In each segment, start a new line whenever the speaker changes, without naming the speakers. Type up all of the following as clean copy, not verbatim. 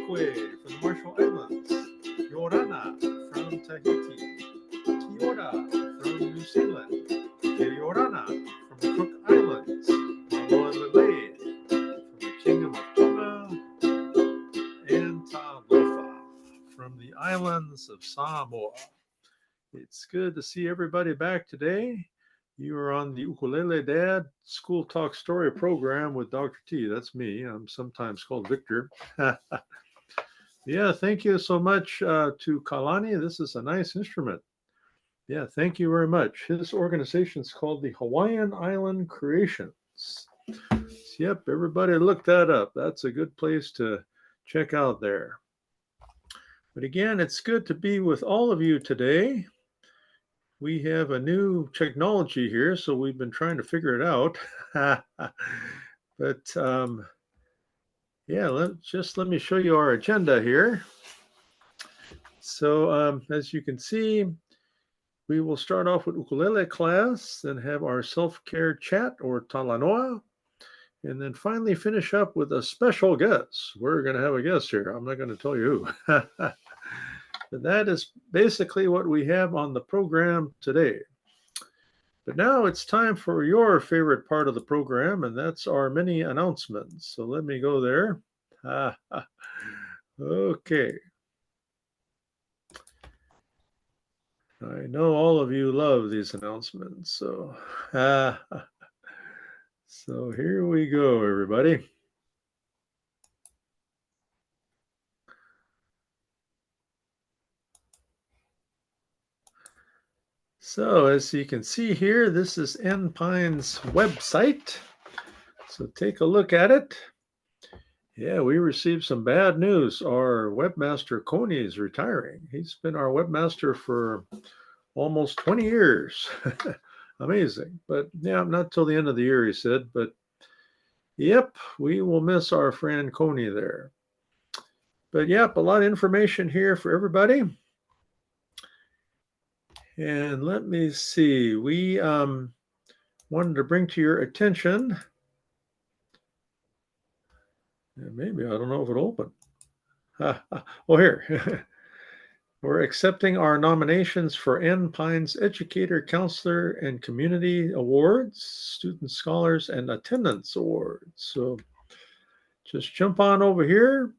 from the Marshall Islands, Yorana from Tahiti, Kiora from New Zealand, Kiriorana from the Cook Islands, Aloha from the Kingdom of Tonga, and Talofa from the islands of Samoa. It's good to see everybody back today. You are on the Ukulele Dad School Talk Story program with Dr. T. That's me. I'm sometimes called Victor. Yeah, thank you so much to Kalani. This is a nice instrument. Yeah, thank you very much. His organization is called the Hawaiian Island Creations. Yep, everybody look that up. That's a good place to check out there. But again, it's good to be with all of you today. We have a new technology here, so we've been trying to figure it out. But yeah, let me show you our agenda here. So as you can see, we will start off with ukulele class, then have our self-care chat or talanoa, and then finally finish up with a special guest. We're going to have a guest here. I'm not going to tell you who. But that is basically what we have on the program today. But now it's time for your favorite part of the program, and that's our mini announcements. So let me go there. Okay. I know all of you love these announcements. So here we go, everybody. So as you can see here, this is N-Pine's website. So take a look at it. Yeah, we received some bad news. Our webmaster, Coney, is retiring. He's been our webmaster for almost 20 years. Amazing. But yeah, not till the end of the year, he said. But yep, we will miss our friend Coney there. But yep, a lot of information here for everybody. And let me see. We wanted to bring to your attention. Maybe, I don't know if it'll open. Well, here. We're accepting our nominations for N-Pine's Educator, Counselor, and Community Awards, Student Scholars, and Attendance Awards. So just jump on over here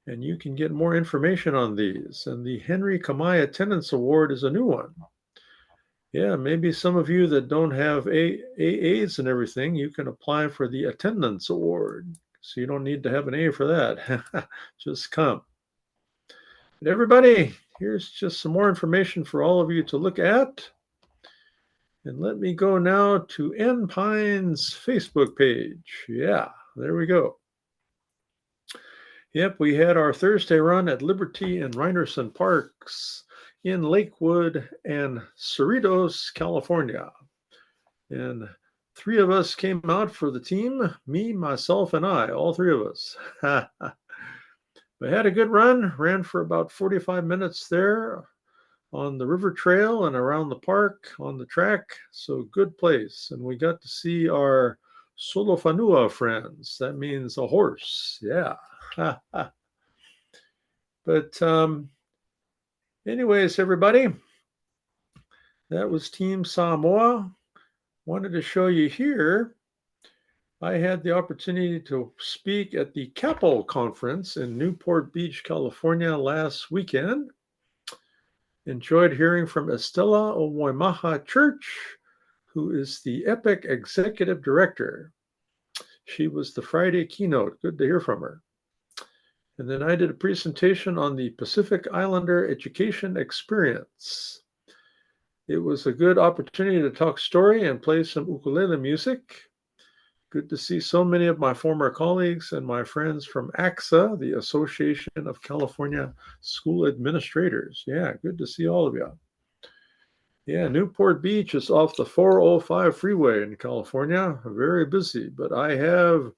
and you can get more information on these. And the Henry Kamai Attendance Award is a new one. Yeah, maybe some of you that don't have AAs and everything, you can apply for the Attendance Award. So you don't need to have an A for that. Just come. But everybody, here's just some more information for all of you to look at. And let me go now to N-Pine's Facebook page. Yeah, there we go. Yep, we had our Thursday run at Liberty and Reinerson Parks in Lakewood and Cerritos, California. And 3 of us came out for the team, me, myself, and I, all 3 of us. We had a good run, ran for about 45 minutes there on the river trail and around the park on the track. So good place. And we got to see our Solofanua friends. That means a horse. Yeah. But anyways, everybody, that was Team Samoa. Wanted to show you here. I had the opportunity to speak at the CAPO conference in Newport Beach, California last weekend. Enjoyed hearing from Estella Omoimaha Church, who is the EPIC Executive Director. She was the Friday keynote. Good to hear from her. And then I did a presentation on the Pacific Islander Education Experience. It was a good opportunity to talk story and play some ukulele music. Good to see so many of my former colleagues and my friends from ACSA, the Association of California School Administrators. Yeah, good to see all of you. Yeah, Newport Beach is off the 405 freeway in California. Very busy, but I have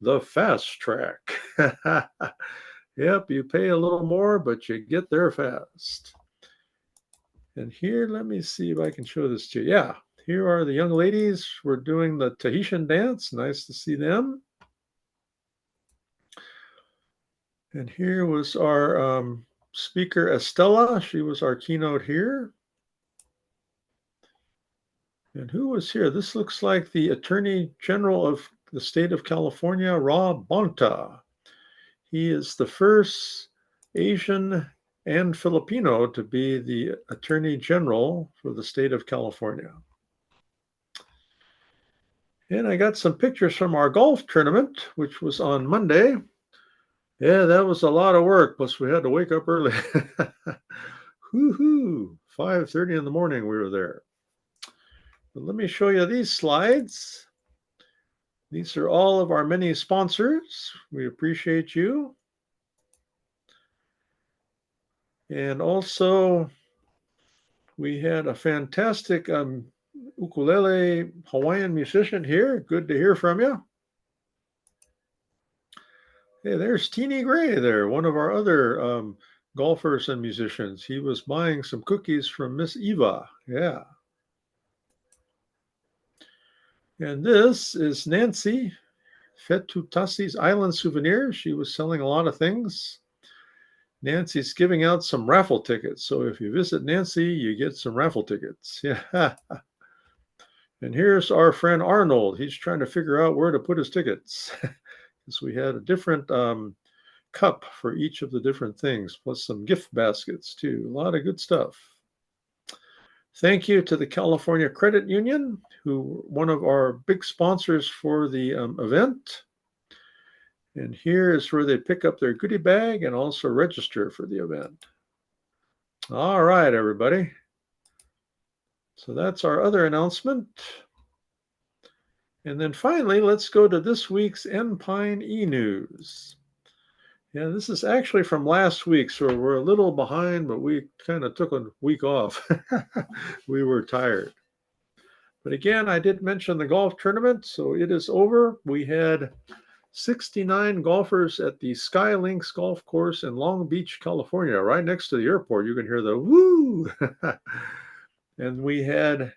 the fast track. Yep, you pay a little more, but you get there fast. And here, let me see if I can show this to you. Yeah, here are the young ladies. We're doing the Tahitian dance. Nice to see them. And here was our speaker, Estella. She was our keynote here. And who was here? This looks like the Attorney General of the state of California, Rob Bonta. He is the first Asian and Filipino to be the Attorney General for the state of California. And I got some pictures from our golf tournament, which was on Monday. Yeah, that was a lot of work, plus we had to wake up early. Woohoo! 5:30 in the morning we were there. But let me show you these slides. These are all of our many sponsors. We appreciate you. And also, we had a fantastic ukulele Hawaiian musician here. Good to hear from you. Hey, there's Teeny Gray there, one of our other golfers and musicians. He was buying some cookies from Miss Eva. Yeah. And this is Nancy Fetutasi's Island Souvenirs. She was selling a lot of things. Nancy's giving out some raffle tickets. So if you visit Nancy, you get some raffle tickets. Yeah. And here's our friend Arnold. He's trying to figure out where to put his tickets. Because we had a different cup for each of the different things, plus some gift baskets too. A lot of good stuff. Thank you to the California Credit Union, who one of our big sponsors for the event. And here is where they pick up their goodie bag and also register for the event. All right, everybody. So that's our other announcement. And then finally, let's go to this week's Enpine e-news. Yeah, this is actually from last week, so we're a little behind, but we kind of took a week off. We were tired. But again, I did mention the golf tournament, so it is over. We had 69 golfers at the Sky Links Golf Course in Long Beach, California, right next to the airport. You can hear the woo. And we had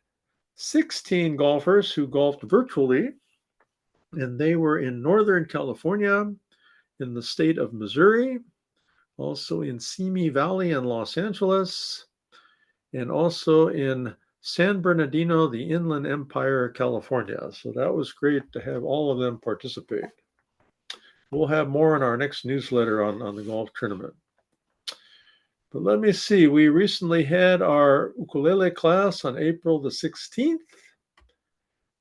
16 golfers who golfed virtually, and they were in Northern California, in the state of Missouri, also in Simi Valley in Los Angeles, and also in San Bernardino, the Inland Empire, California. So that was great to have all of them participate. We'll have more in our next newsletter on the golf tournament. But let me see, we recently had our ukulele class on April the 16th,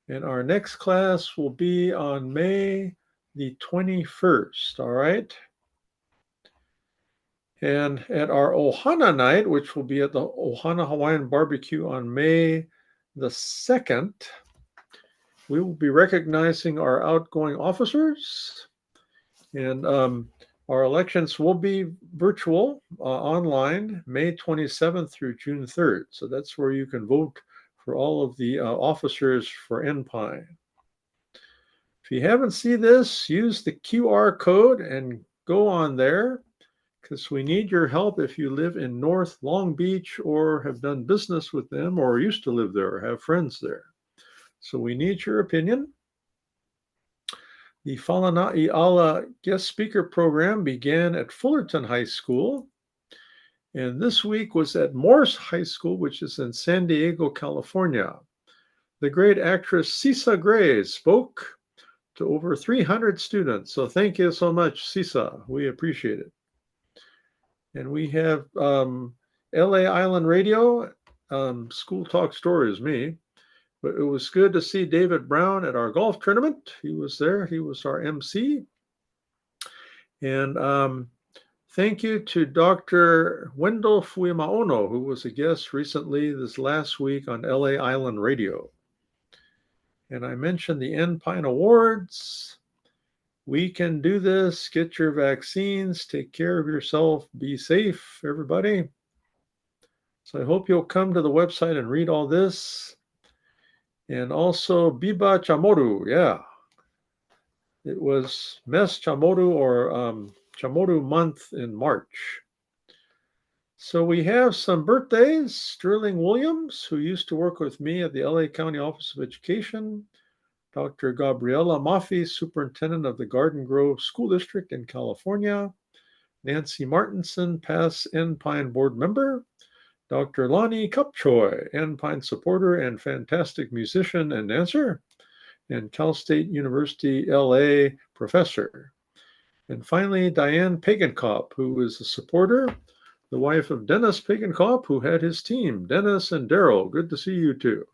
and our next class will be on May the 21st, all right? And at our Ohana night, which will be at the Ohana Hawaiian Barbecue on May the 2nd, we will be recognizing our outgoing officers. And our elections will be virtual, online, May 27th through June 3rd. So that's where you can vote for all of the officers for Enpine. If you haven't seen this, use the QR code and go on there, because we need your help if you live in North Long Beach or have done business with them or used to live there or have friends there. So we need your opinion. The Falana'i Ala guest speaker program began at Fullerton High School, and this week was at Morse High School, which is in San Diego, California. The great actress Sisa Gray spoke to over 300 students. So thank you so much, Sisa. We appreciate it. And we have LA Island Radio, School Talk Story is me. But it was good to see David Brown at our golf tournament. He was there. He was our MC. And thank you to Dr. Wendell Fuimaono, who was a guest recently this last week on LA Island Radio. And I mentioned the Enpine Awards. We can do this. Get your vaccines. Take care of yourself. Be safe, everybody. So I hope you'll come to the website and read all this. And also Biba Chamoru, yeah. It was Mes Chamoru or Chamoru month in March. So we have some birthdays. Sterling Williams, who used to work with me at the LA County Office of Education. Dr. Gabriela Maffei, superintendent of the Garden Grove School District in California. Nancy Martinson, past Enpine board member. Dr. Lonnie Kupchoy, Enpine supporter and fantastic musician and dancer, and Cal State University LA professor. And finally, Diane Pagenkop, who is a supporter, the wife of Dennis Pagenkop, who had his team, Dennis and Daryl. Good to see you too.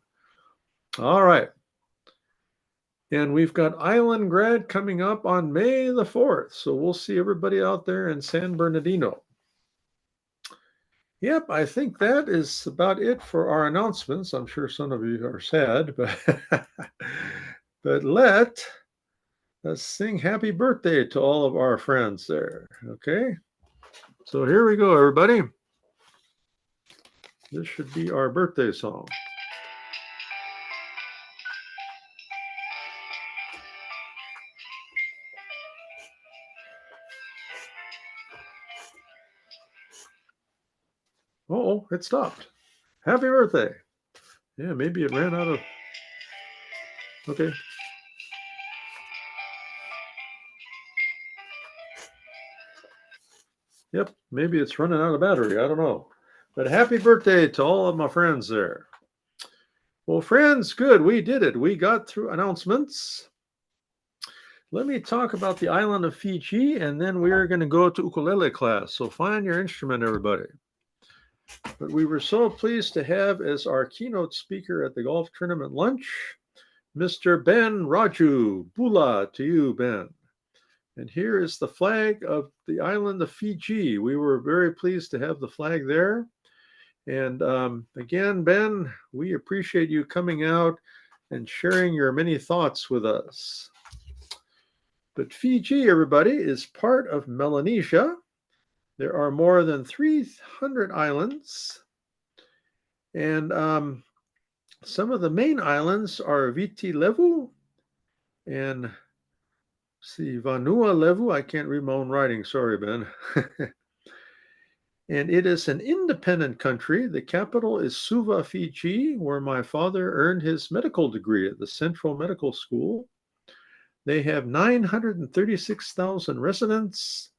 All right. And we've got Island Grad coming up on May the 4th. So we'll see everybody out there in San Bernardino. Yep, I think that is about it for our announcements. I'm sure some of you are sad, but but let's sing happy birthday to all of our friends there. Okay. So here we go, everybody. This should be our birthday song. Oh, it stopped. Happy birthday. Yeah, maybe it ran out of. Okay. Yep, maybe it's running out of battery. I don't know. But happy birthday to all of my friends there. Well, friends, good. We did it. We got through announcements. Let me talk about the island of Fiji, and then we're going to go to ukulele class. So find your instrument, everybody. But we were so pleased to have as our keynote speaker at the golf tournament lunch, Mr. Ben Raju. Bula to you, Ben. And here is the flag of the island of Fiji. We were very pleased to have the flag there. And again, Ben, we appreciate you coming out and sharing your many thoughts with us. But Fiji, everybody, is part of Melanesia. There are more than 300 islands. And some of the main islands are Viti Levu and Vanua Levu. I can't read my own writing. Sorry, Ben. And it is an independent country. The capital is Suva, Fiji, where my father earned his medical degree at the Central Medical School. They have 936,000 residents,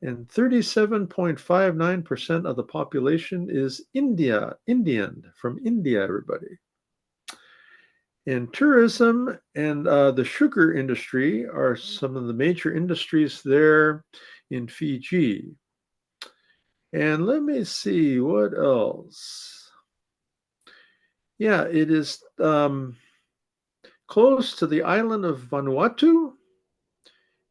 and 37.59% of the population is Indian, from India, everybody. And tourism and the sugar industry are some of the major industries there in Fiji. And let me see, what else? Yeah, it is close to the island of Vanuatu,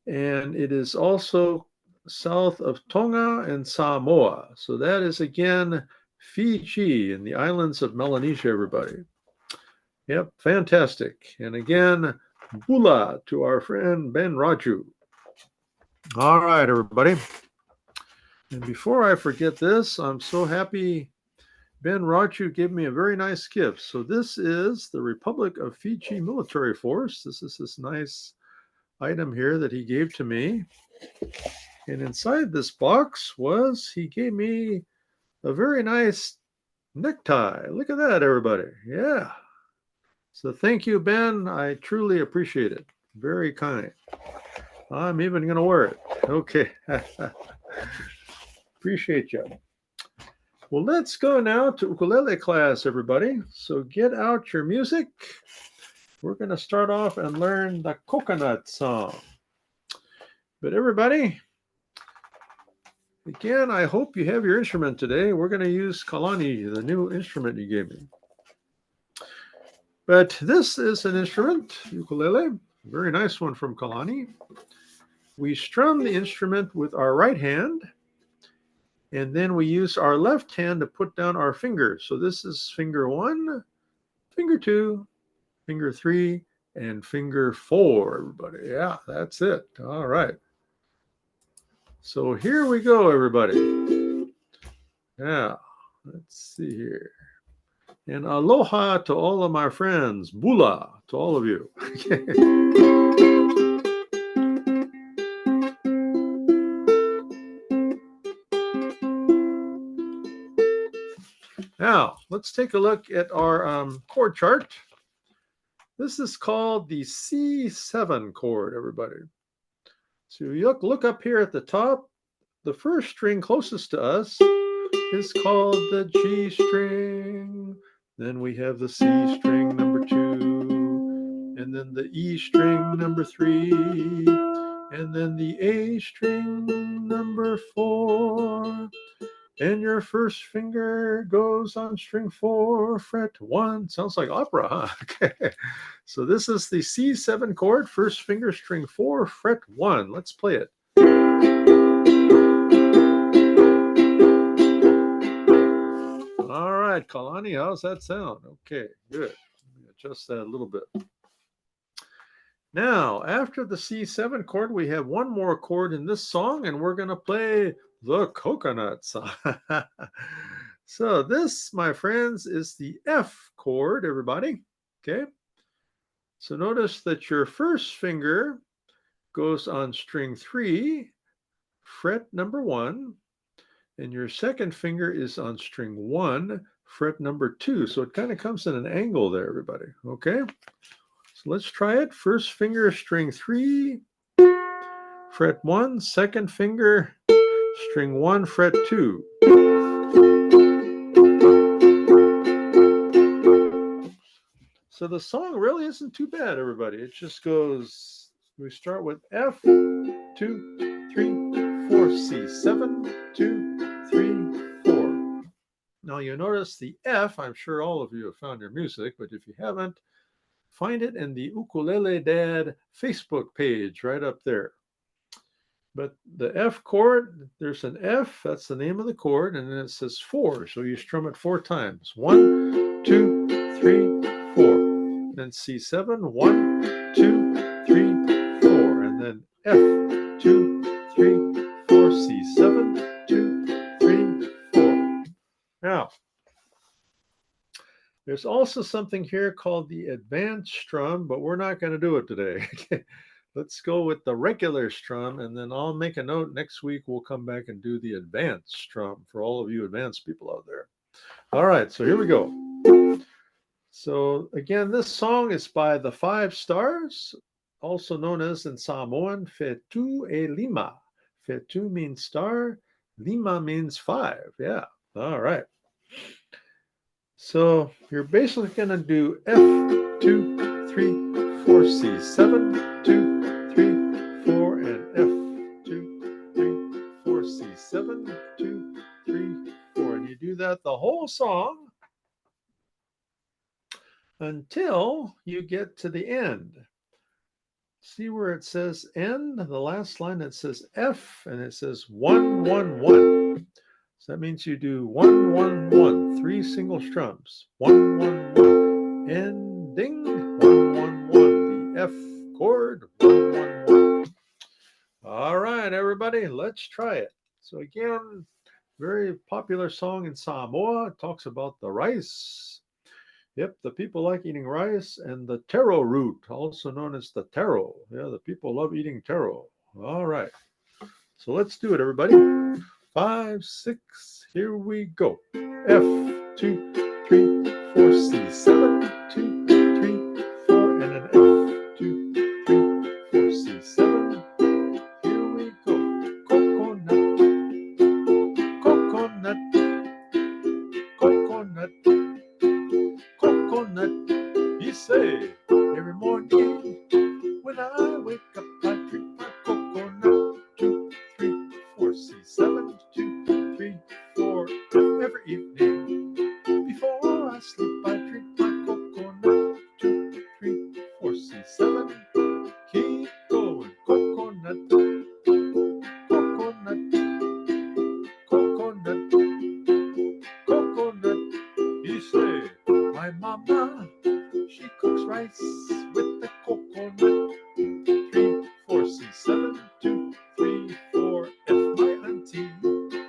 and it is also south of Tonga and Samoa. So that is, again, Fiji and the islands of Melanesia, everybody. Yep, fantastic. And again, Bula to our friend Ben Raju. All right, everybody. And before I forget this, I'm so happy Ben Raju gave me a very nice gift. So this is the Republic of Fiji Military Force. This is this nice item here that he gave to me. And inside this box he gave me a very nice necktie. Look at that, everybody. Yeah. So thank you, Ben. I truly appreciate it. Very kind. I'm even going to wear it. Okay. Appreciate you. Well, let's go now to ukulele class, everybody. So get out your music. We're going to start off and learn the coconut song. But everybody, again, I hope you have your instrument today. We're going to use Kalani, the new instrument you gave me. But this is an instrument, ukulele, a very nice one from Kalani. We strum the instrument with our right hand, and then we use our left hand to put down our fingers. So this is finger 1, finger 2, finger 3, and finger 4, everybody. Yeah, that's it. All right. So here we go, everybody. Yeah, let's see here. And aloha to all of my friends. Bula to all of you. Now, let's take a look at our chord chart. This is called the C7 chord, everybody. So you look up here at the top. the first string closest to us is called the G string. Then we have the C string number 2, and then the E string number 3, and then the A string number 4. And your first finger goes on string 4, fret 1. Sounds like opera, huh? Okay. So this is the C7 chord, first finger, string 4, fret 1. Let's play it. All right, Kalani, how's that sound? Okay, good. Let me adjust that a little bit. Now, after the C7 chord, we have one more chord in this song, and we're going to play the coconut song. So this, my friends, is the F chord, everybody. Okay. So notice that your first finger goes on string 3, fret number 1, and your second finger is on string 1, fret number 2. So it kind of comes in an angle there, everybody. Okay. So let's try it. First finger, string 3, fret 1. Second finger, string 1, fret 2. So the song really isn't too bad, everybody. It just goes, we start with F, 2, 3, 4, C7, 2, 3, 4. Now you notice the F, I'm sure all of you have found your music, but if you haven't, find it in the Ukulele Dad Facebook page right up there. But the F chord, there's an F, that's the name of the chord, and then it says 4, so you strum it 4 times. 1, 2, 3, 4. Then C7, 1, 2, 3, 4. And then F, 2, 3, 4, C7, 2, 3, 4. Now, there's also something here called the advanced strum, but we're not going to do it today. Let's go with the regular strum, and then I'll make a note. Next week, we'll come back and do the advanced strum for all of you advanced people out there. All right, so here we go. So again, this song is by the 5 Stars, also known as in Samoan, Fetu e Lima. Fetu means star, Lima means 5. Yeah, all right. So you're basically going to do F, 2, 3, 4, C7, 2, 3, 4, and F, 2, 3, 4, C7, 2, 3, 4. And you do that the whole song until you get to the end. See where it says end? The last line, it says F, and it says 1, 1, 1. So that means you do 1, 1, 1, 3 single strums. 1, 1, 1. Ending 1, 1, 1. The F chord 1, 1, 1. All right, everybody, let's try it. So again, very popular song in Samoa. It talks about the rice. Yep, the people like eating rice and the taro root, also known as the taro. Yeah, the people love eating taro. All right. So let's do it, everybody. 5, 6, here we go. F, 2, 3, 4, C7, 2, 3, 4, and an F, 2, 3, 4, C7. Here we go. Coconut, coconut, coconut, coconut. You say every morning when I wake up, I drink my coconut. 2, 3, 4, C7, 2, 3, 4. Every evening before I sleep, I drink my coconut. 2, 3, 4, C7. Keep going, coconut, coconut, coconut, coconut. You say, my mama, she cooks rice with the coconut. 3, 4, C7, 2, 3, 4, F. My auntie,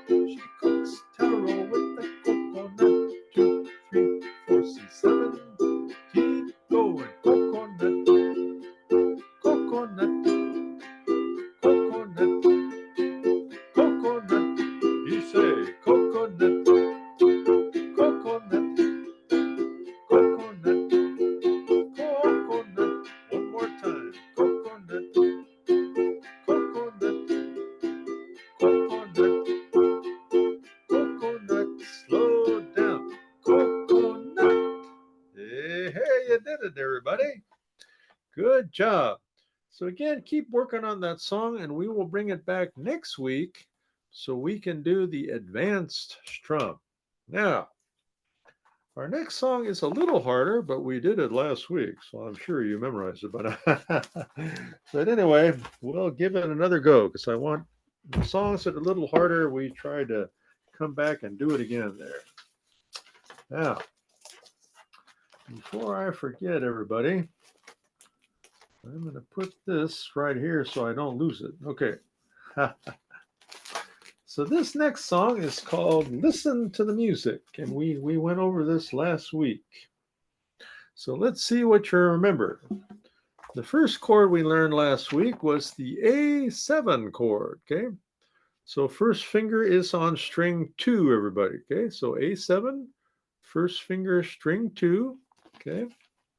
she cooks taro with the coconut. 2, 3, 4, C7. Keep going, coconut, coconut, coconut, coconut. You say coconut, coconut, coconut, coconut. job. So again, keep working on that song and we will bring it back next week so we can do the advanced strum. Now, our next song is a little harder, but we did it last week, so I'm sure you memorized it. But anyway, we'll give it another go because I want the songs that are a little harder. We try to come back and do it again there. Now, before I forget, everybody, I'm going to put this right here so I don't lose it. Okay. So this next song is called Listen to the Music, and we went over this last week. So let's see what you remember. The first chord we learned last week was the A7 chord, okay? So first finger is on string 2, everybody, okay? So A7, first finger, string 2, okay?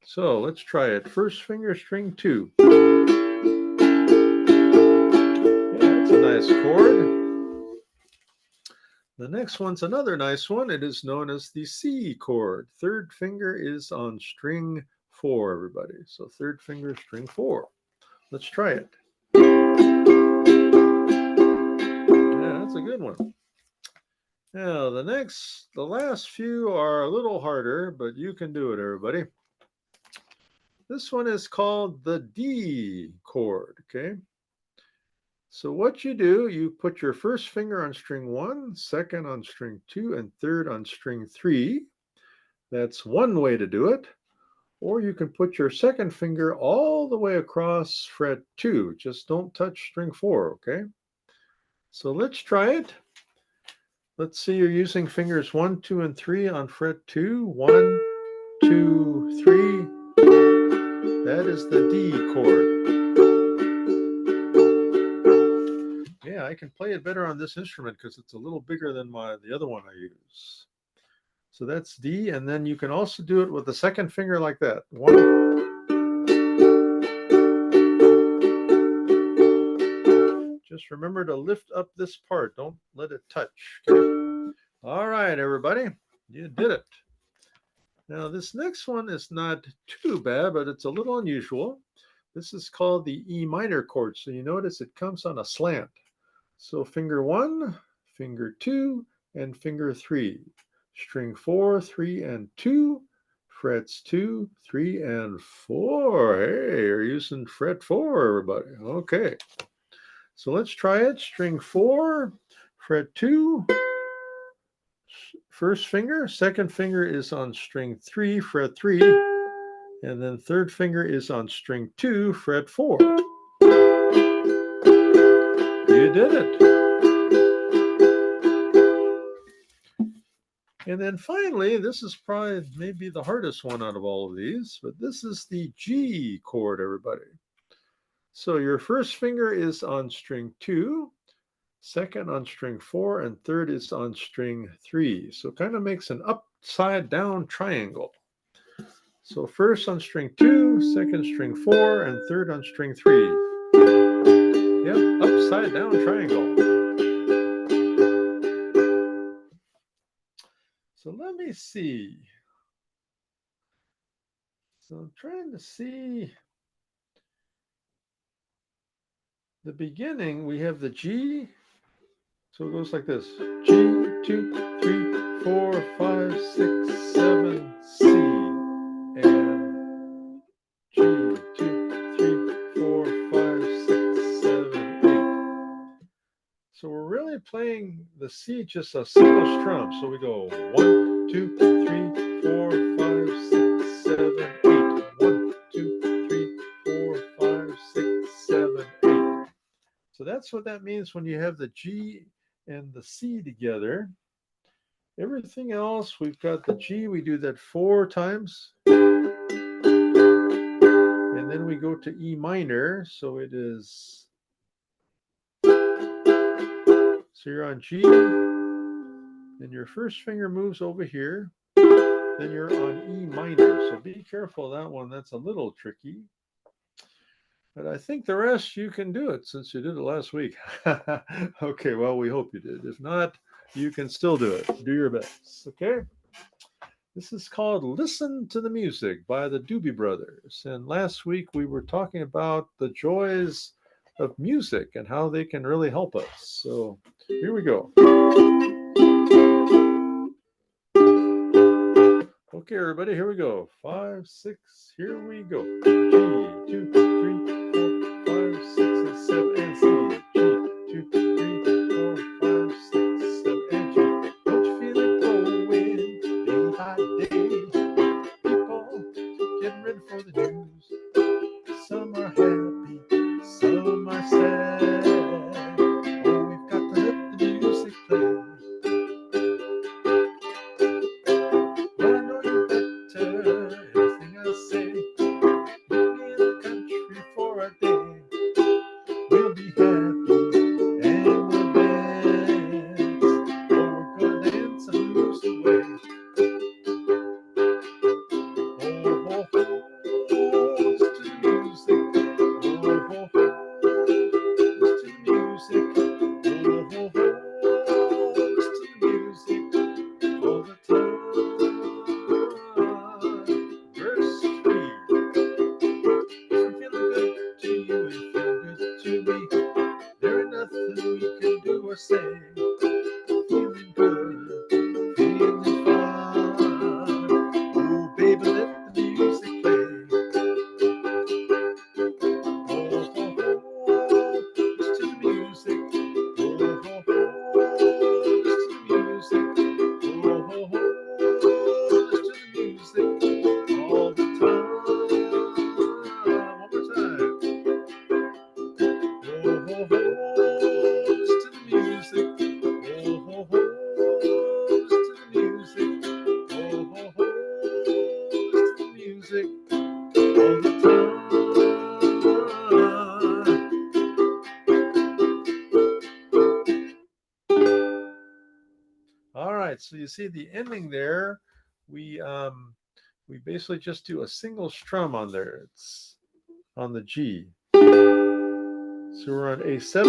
So let's try it. First finger, string 2. Yeah, that's a nice chord. The next one's another nice one. It is known as the C chord. Third finger is on string 4, everybody. So third finger, string 4. Let's try it. Yeah, that's a good one. Now, the last few are a little harder, but you can do it, everybody. This one is called the D chord, okay? So what you do, you put your first finger on string 1, second on string 2, and third on string 3. That's one way to do it. Or you can put your second finger all the way across fret 2. Just don't touch string 4, okay? So let's try it. Let's see, you're using fingers 1, 2, and 3 on fret 2. 1, 2, 3. That is the D chord. Yeah, I can play it better on this instrument because it's a little bigger than the other one I use. So that's D, and then you can also do it with the second finger like that. 1. Just remember to lift up this part. Don't let it touch. Okay? All right, everybody. You did it. Now, this next one is not too bad, but it's a little unusual. This is called the E minor chord. So you notice it comes on a slant. So finger 1, finger 2, and finger 3. String 4, 3, and 2. Frets 2, 3, and 4. Hey, you're using fret 4, everybody. Okay. So let's try it. String 4, fret 2. First finger, second finger is on string 3, fret 3. And then third finger is on string 2, fret 4. You did it. And then finally, this is probably maybe the hardest one out of all of these, but this is the G chord, everybody. So your first finger is on string 2, second on string 4, and third is on string 3. So it kind of makes an upside down triangle. So first on string 2, second string 4, and third on string 3. Yep, upside down triangle. So let me see. So I'm trying to see the beginning. We have the G. So it goes like this. G, 2, 3, 4, 5, 6, 7, C. And G, 2, 3, 4, 5, 6, 7, 8. So we're really playing the C just a single strum. So we go 1, 2, 3, 4, 5, 6, 7, 8. 1, 2, 3, 4, 5, 6, 7, 8. So that's what that means when you have the G and the C together. Everything else, we've got the G, we do that 4 times. And then we go to E minor. So it is, so you're on G, then your first finger moves over here, then you're on E minor. So be careful that one, that's a little tricky. But I think the rest you can do it since you did it last week. Okay, well, we hope you did. If not, you can still do it. Do your best, okay? This is called Listen to the Music by the Doobie Brothers. And last week we were talking about the joys of music and how they can really help us. So here we go. Okay, everybody, here we go. 5, 6, here we go. G, 2, 3, 4, 5, 6, and 7, and C. G, 2, 3, 4, 5, 6, 7, and G. Don't you feel it growing day by day? People getting ready for the news. Some are happy, some are sad. Oh, we've got to let the music play. Well, I know you better everything I say. Meet me in the country for a day. We'll be happy and we'll dance. Oh, we're gonna dance and lose the way. Oh, ho, ho, listen to the music. Oh, ho, ho, listen to the music. Oh, ho, ho, listen to the music all the time. Verse 3. If I'm feeling good to you and feel good to me, there ain't nothing we can do or say. Feeling good, feeling fine. Oh, baby, let the music play. Oh, ho, ho, listen to the music. Oh, ho, ho, listen to the music. Oh, ho, ho, listen to the music all the time. One more time. Oh, ho, ho, listen to the music. Oh, ho, ho, listen to the music. Oh, ho, ho, listen to the music all the time. All right, so you see the ending there. We basically just do a single strum on there. It's on the G. So we're on A7,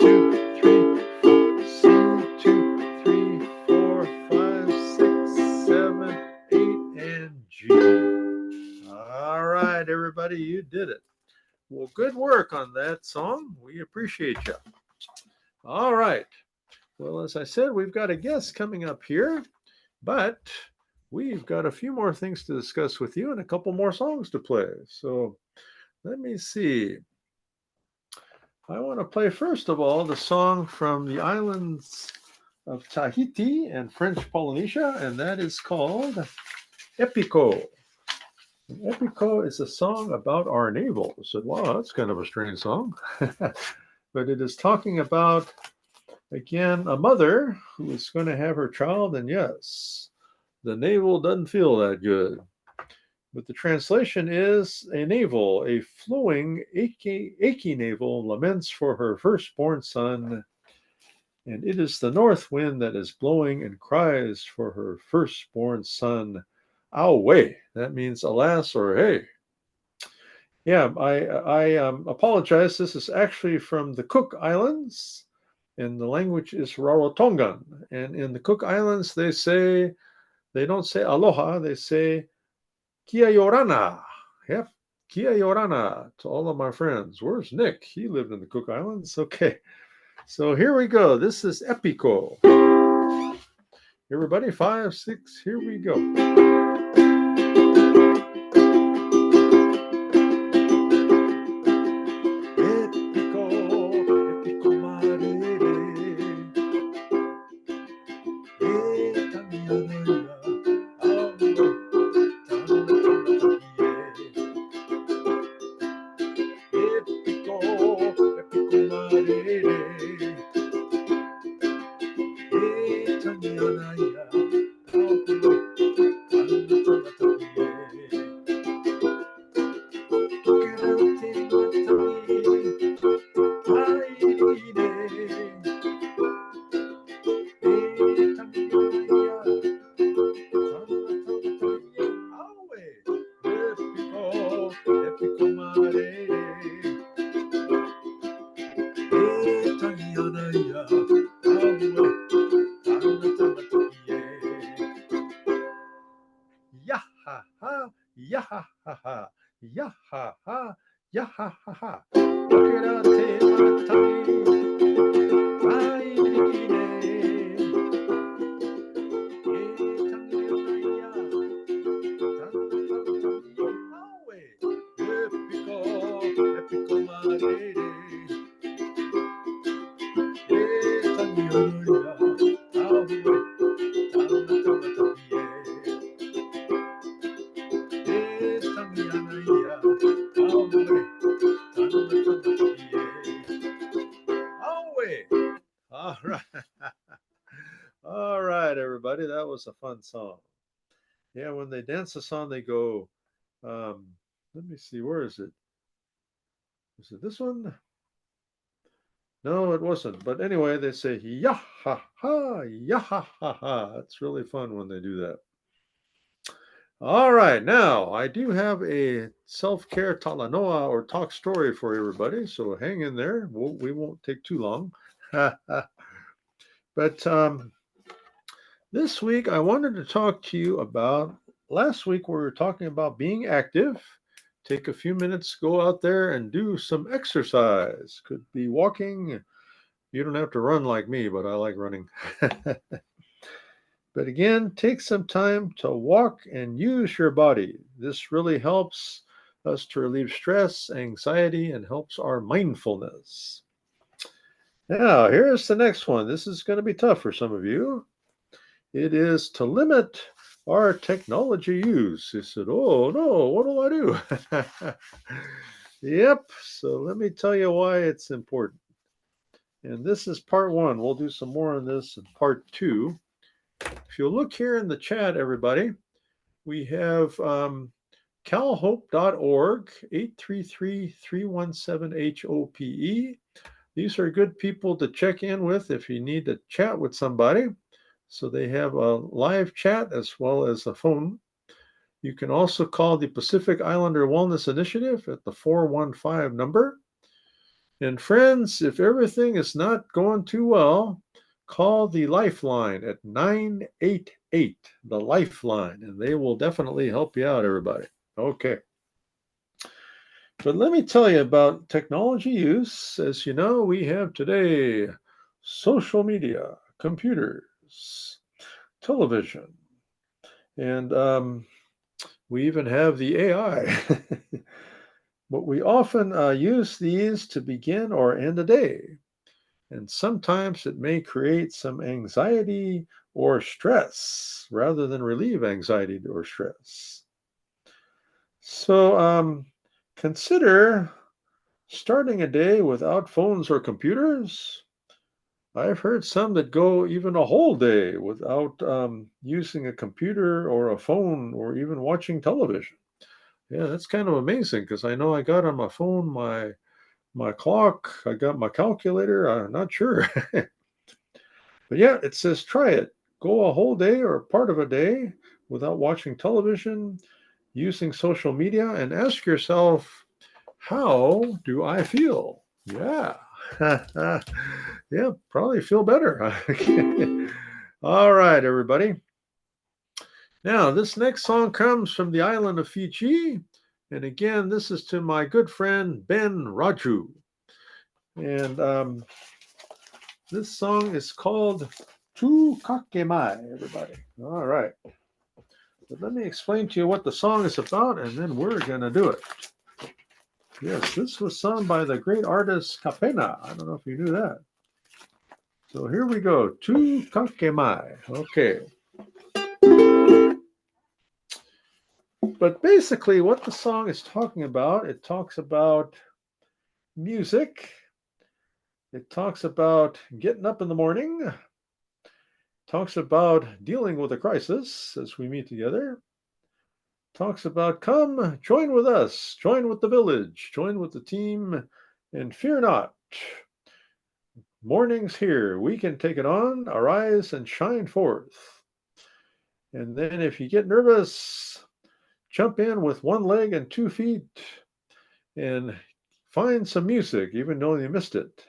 2, 3, 4, C, 2, 3, 4, 5, 6, 7, 8, and G. All right, everybody, you did it. Well, good work on that song. We appreciate you. All right. Well, as I said, we've got a guest coming up here, but we've got a few more things to discuss with you and a couple more songs to play. So let me see. I want to play, first of all, the song from the islands of Tahiti and French Polynesia, and that is called Epico. And Epico is a song about our navel. I said, wow, that's kind of a strange song. But it is talking about, again, a mother who is going to have her child, and yes, the navel doesn't feel that good. But the translation is a navel, a flowing, achy navel laments for her firstborn son, and it is the north wind that is blowing and cries for her firstborn son. Away. That means alas or hey. Yeah, I apologize. This is actually from the Cook Islands, and the language is Rarotongan. And in the Cook Islands, they don't say aloha, they say Kia Yorana. Yep, Kia Yorana to all of my friends. Where's Nick? He lived in the Cook Islands. Okay, so here we go. This is Epico. Everybody, 5, 6, here we go. ha. Wakera te matani. All right. All right, everybody. That was a fun song. Yeah, when they dance the song, they go, um, let me see, where is it? Is it this one? No, it wasn't. But anyway, they say, ya ha ha, ya ha ha ha. It's really fun when they do that. All right, now I do have a self-care talanoa or talk story for everybody, so hang in there. We won't take too long. But this week I wanted to talk to you about, last week we were talking about being active. Take a few minutes, go out there and do some exercise. Could be walking. You don't have to run like me, but I like running. But again, take some time to walk and use your body. This really helps us to relieve stress, anxiety, and helps our mindfulness. Now, here's the next one. This is going to be tough for some of you. It is to limit our technology use. You said, oh no, what do I do? Yep, so let me tell you why it's important. And this is part one. We'll do some more on this in part two. If you look here in the chat, everybody, we have calhope.org, 833-317-HOPE. These are good people to check in with if you need to chat with somebody. So they have a live chat as well as a phone. You can also call the Pacific Islander Wellness Initiative at the 415 number. And friends, if everything is not going too well, call the Lifeline at 988, the Lifeline, and they will definitely help you out, everybody. Okay. But let me tell you about technology use. As you know, we have today social media, computers, television, and we even have the AI. But we often use these to begin or end a day. And sometimes it may create some anxiety or stress rather than relieve anxiety or stress. So consider starting a day without phones or computers. I've heard some that go even a whole day without using a computer or a phone or even watching television. Yeah, that's kind of amazing because I know I got on my phone my clock, I got my calculator, I'm not sure. But yeah, it says try it. Go a whole day or part of a day without watching television, using social media, and ask yourself, how do I feel? Yeah. Yeah, probably feel better. All right, everybody. Now, this next song comes from the island of Fiji. And again, this is to my good friend, Ben Raju. And this song is called Tu Kakemai, everybody. All right. But let me explain to you what the song is about, and then we're going to do it. Yes, this was sung by the great artist Kapena. I don't know if you knew that. So here we go. Tu Kakemai. Okay. But basically, what the song is talking about, it talks about music. It talks about getting up in the morning. Talks about dealing with a crisis as we meet together. Talks about come, join with us, join with the village, join with the team, and fear not. Morning's here. We can take it on. Arise and shine forth. And then if you get nervous, jump in with one leg and 2 feet and find some music, even though you missed it.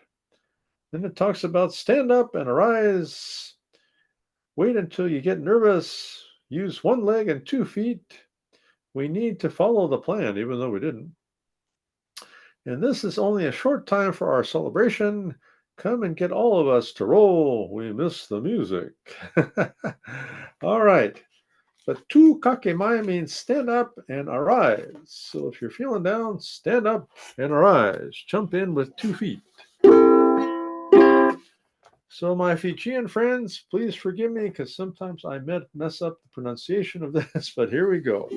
Then it talks about stand up and arise. Wait until you get nervous. Use one leg and 2 feet. We need to follow the plan, even though we didn't. And this is only a short time for our celebration. Come and get all of us to roll. We miss the music. All right. But tu kakemai means stand up and arise. So if you're feeling down, stand up and arise. Jump in with 2 feet. So my Fijian friends, please forgive me because sometimes I mess up the pronunciation of this, but here we go.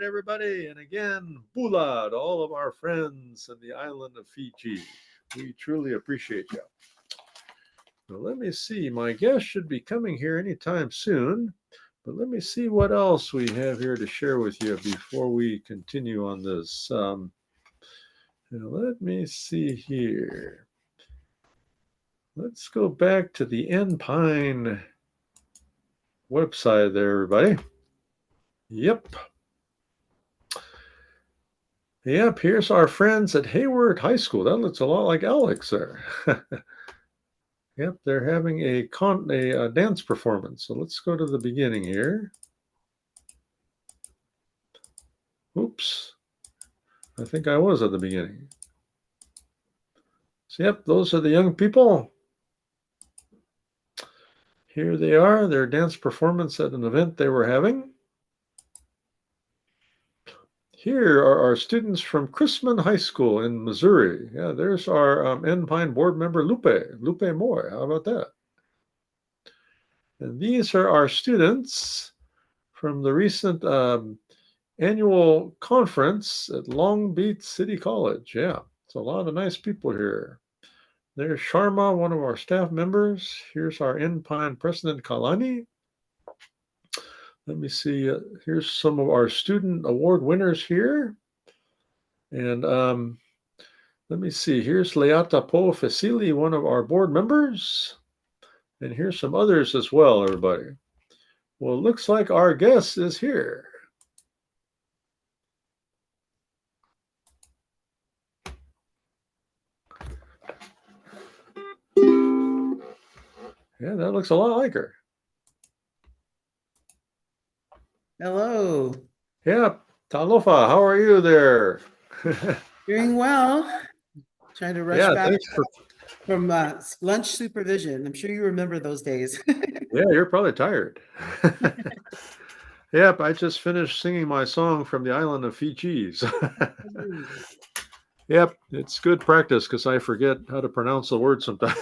Everybody, and again, Bula to all of our friends in the island of Fiji. We truly appreciate you. Now, let me see. My guest should be coming here anytime soon, but let me see what else we have here to share with you before we continue on this. Let me see here. Let's go back to the Pine website there, everybody. Yep. Yep, here's our friends at Hayward High School. That looks a lot like Alex there. Yep, they're having a dance performance. So let's go to the beginning here. Oops. I think I was at the beginning. So, yep, those are the young people. Here they are, their dance performance at an event they were having. Here are our students from Chrisman High School in Missouri. Yeah, there's our Pine board member, Lupe Moore. How about that? And these are our students from the recent annual conference at Long Beach City College. Yeah, it's a lot of nice people here. There's Sharma, one of our staff members. Here's our in-pine president, Kalani. Let me see. Here's some of our student award winners here. And let me see. Here's Leata Po Fasili, one of our board members. And here's some others as well, everybody. Well, it looks like our guest is here. Yeah, that looks a lot like her.
Hello.
Yeah, Talofa, how are you there?
Doing well. Trying to rush
Yeah,
back
thanks for.
from lunch supervision. I'm sure you remember those days.
Yeah, you're probably tired. Yep, I just finished singing my song from the island of Fiji's. Yep, it's good practice because I forget how to pronounce the word sometimes.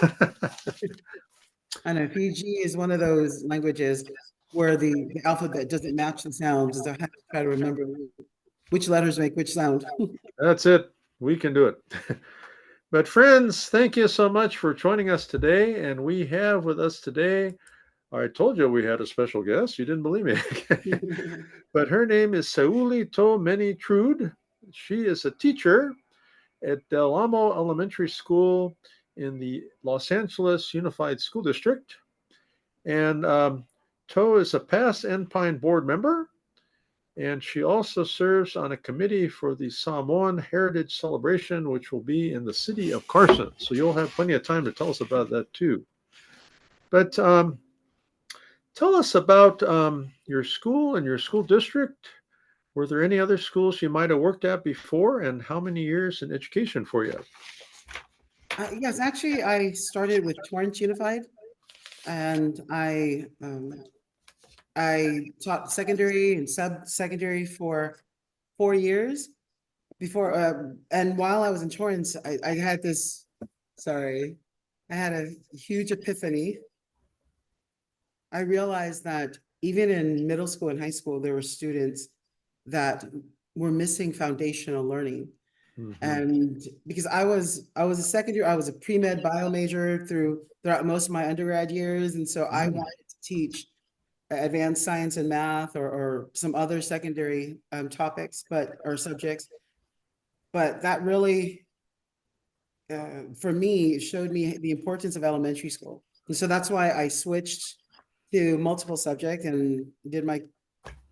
I know Fiji is one of those languages where the alphabet doesn't match the sounds, and so I have to try to remember which letters make which sound.
That's it. We can do it. But friends, thank you so much for joining us today. And we have with us today, I told you we had a special guest. You didn't believe me. But her name is Seuili To Meni Trude. She is a teacher at Del Amo Elementary School in the Los Angeles Unified School District. And To is a past Enpine board member. And she also serves on a committee for the Samoan Heritage Celebration, which will be in the city of Carson. So you'll have plenty of time to tell us about that too. But tell us about your school and your school district. Were there any other schools you might have worked at before, and how many years in education for you?
Yes, actually, I started with Torrance Unified, and I taught secondary and sub-secondary for 4 years before. And while I was in Torrance, I had this. Sorry, I had a huge epiphany. I realized that even in middle school and high school, there were students that were missing foundational learning.
Mm-hmm.
And because I was a second year, I was a pre-med bio major throughout most of my undergrad years. And so I
Mm.
wanted to teach advanced science and math or some other secondary topics, or subjects. But that really, for me, showed me the importance of elementary school. And so that's why I switched to multiple subject and did my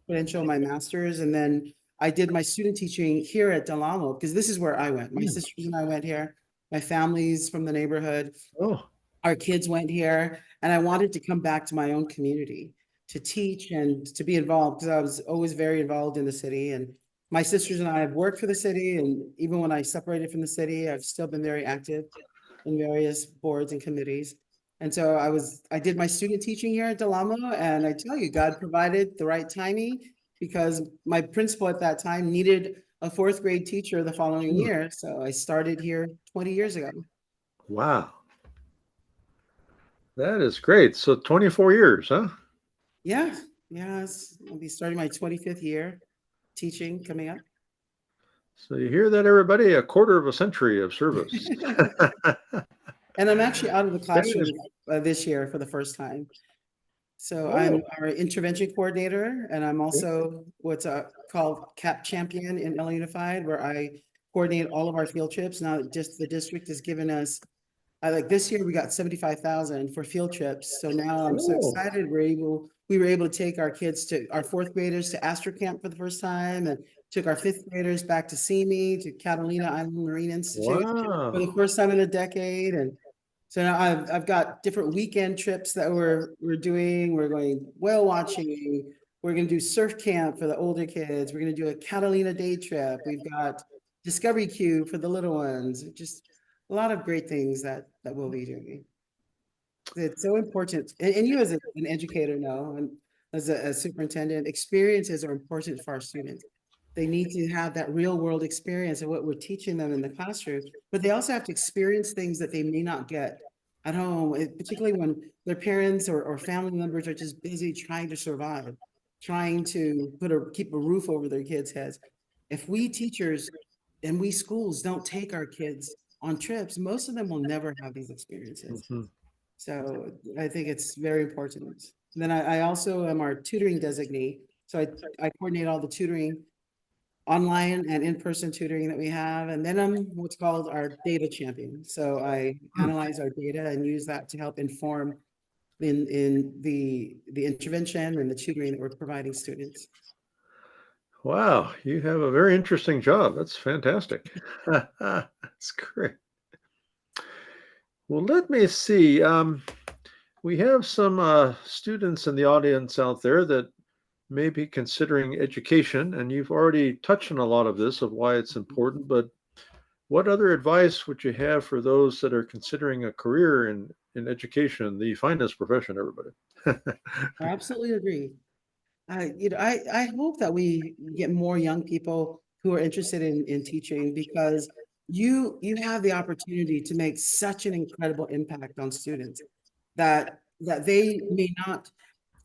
credential, my master's, and then I did my student teaching here at Del Amo because this is where I went. My
Mm.
sisters and I went here. My family's from the neighborhood.
Oh,
Our kids went here, and I wanted to come back to my own community to teach and to be involved because I was always very involved in the city. And my sisters and I have worked for the city, and even when I separated from the city, I've still been very active in various boards and committees. And so I did my student teaching here at Del Amo, and I tell you, God provided the right timing because my principal at that time needed a fourth grade teacher the following
mm.
year. So I started here 20 years ago.
Wow. That is great. So 24 years, huh?
Yeah, yes, I'll be starting my 25th year teaching coming up.
So you hear that, everybody? A quarter of a century of service.
And I'm actually out of the
That is,
classroom this year for the first time. So
oh,
I'm our intervention coordinator, and I'm also what's called CAP champion in LA Unified, where I coordinate all of our field trips. Now, just the district has given us, like this year, we got 75,000 for field trips. So now I'm so
oh,
excited. We were able to take our kids our fourth graders to Astro Camp for the first time, and took our fifth graders back to Simi to Catalina Island Marine Institute for the
wow.
first time in a decade. And so now I've got different weekend trips that we're doing. We're going whale watching. We're going to do surf camp for the older kids. We're going to do a Catalina day trip. We've got Discovery Queue for the little ones. Just a lot of great things that we'll be doing. It's so important, and you as an educator know, and as a superintendent, experiences are important for our students. They need to have that real world experience of what we're teaching them in the classroom, but they also have to experience things that they may not get at home, particularly when their parents or family members are just busy trying to survive. trying to keep a roof over their kids' heads. If we teachers and we schools don't take our kids on trips, most of them will never have these experiences.
Mhm.
So I think it's very important. Then I also am our tutoring designee. So I coordinate all the tutoring, online and in-person tutoring that we have. And then I'm what's called our data champion. So I analyze our data and use that to help inform in the intervention and the tutoring that we're providing students.
Wow, you have a very interesting job. That's fantastic. That's great. Well, let me see. We have some students in the audience out there that may be considering education, and you've already touched on a lot of this of why it's important. But what other advice would you have for those that are considering a career in education, the finest profession, everybody?
I absolutely agree. I hope that we get more young people who are interested in teaching because you have the opportunity to make such an incredible impact on students that they may not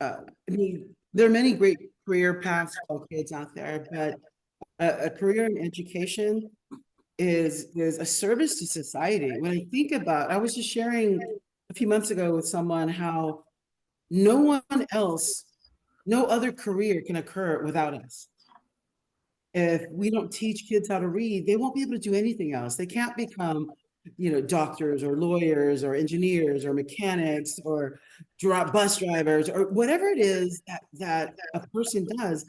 I mean, there are many great career paths for kids out there, but a career in education is a service to society. When I think about, I was just sharing a few months ago with someone how no one else, no other career can occur without us. If we don't teach kids how to read, they won't be able to do anything else. They can't become, doctors or lawyers or engineers or mechanics or bus drivers or whatever it is that a person does.